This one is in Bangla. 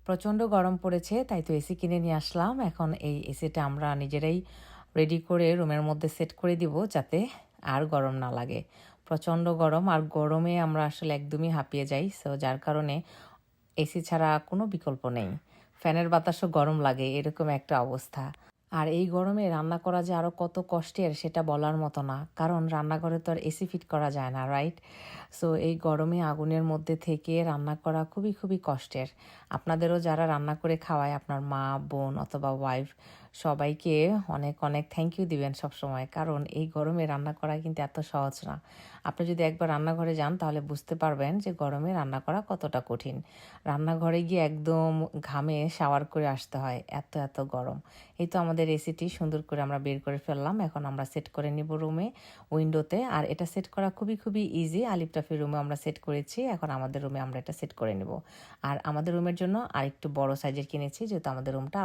প্রচণ্ড গরম পড়েছে, তাই তো এসি কিনে নিয়ে আসলাম। এখন এই এসিটা আমরা নিজেরাই রেডি করে রুমের মধ্যে সেট করে দিব, যাতে আর গরম না লাগে। প্রচণ্ড গরম, আর গরমে আমরা আসলে একদমই হাঁপিয়ে যাই। সো যার কারণে এসি ছাড়া কোনো বিকল্প নেই। ফ্যানের বাতাসও গরম লাগে, এরকম একটা অবস্থা। আর এই গরমে রান্না করা যে আরও কত কষ্টের সেটা বলার মতো না। কারণ রান্নাঘরে তো আর এসি ফিট করা যায় না, রাইট? সো এই গরমে আগুনের মধ্যে থেকে রান্না করা খুবই, খুবই কষ্টের। আপনাদেরও যারা রান্না করে খাওয়ায়, আপনার মা, বোন অথবা ওয়াইফ, সবাইকে অনেক, অনেক থ্যাংক ইউ দিবেন সবসময়। কারণ এই গরমে রান্না করা কিন্তু এত সহজ না। আপনি যদি একবার রান্নাঘরে যান তাহলে বুঝতে পারবেন যে গরমে রান্না করা কতটা কঠিন। রান্নাঘরে গিয়ে একদম ঘামে শাওয়ার করে আসতে হয়, এত, এত গরম। এই তো আমাদের এসিটি সুন্দর করে আমরা বের করে ফেললাম। এখন আমরা সেট করে নিব রুমে, উইন্ডোতে। আর এটা সেট করা খুবই, খুবই ইজি। আলিফ টাফির রুমে আমরা সেট করেছি। এখন আমাদের রুমে আমরা এটা সেট করে নিব। আর আমাদের রুমের জন্য আরেকটু বড় সাইজের কিনেছি, যেহেতু আমাদের রুমটা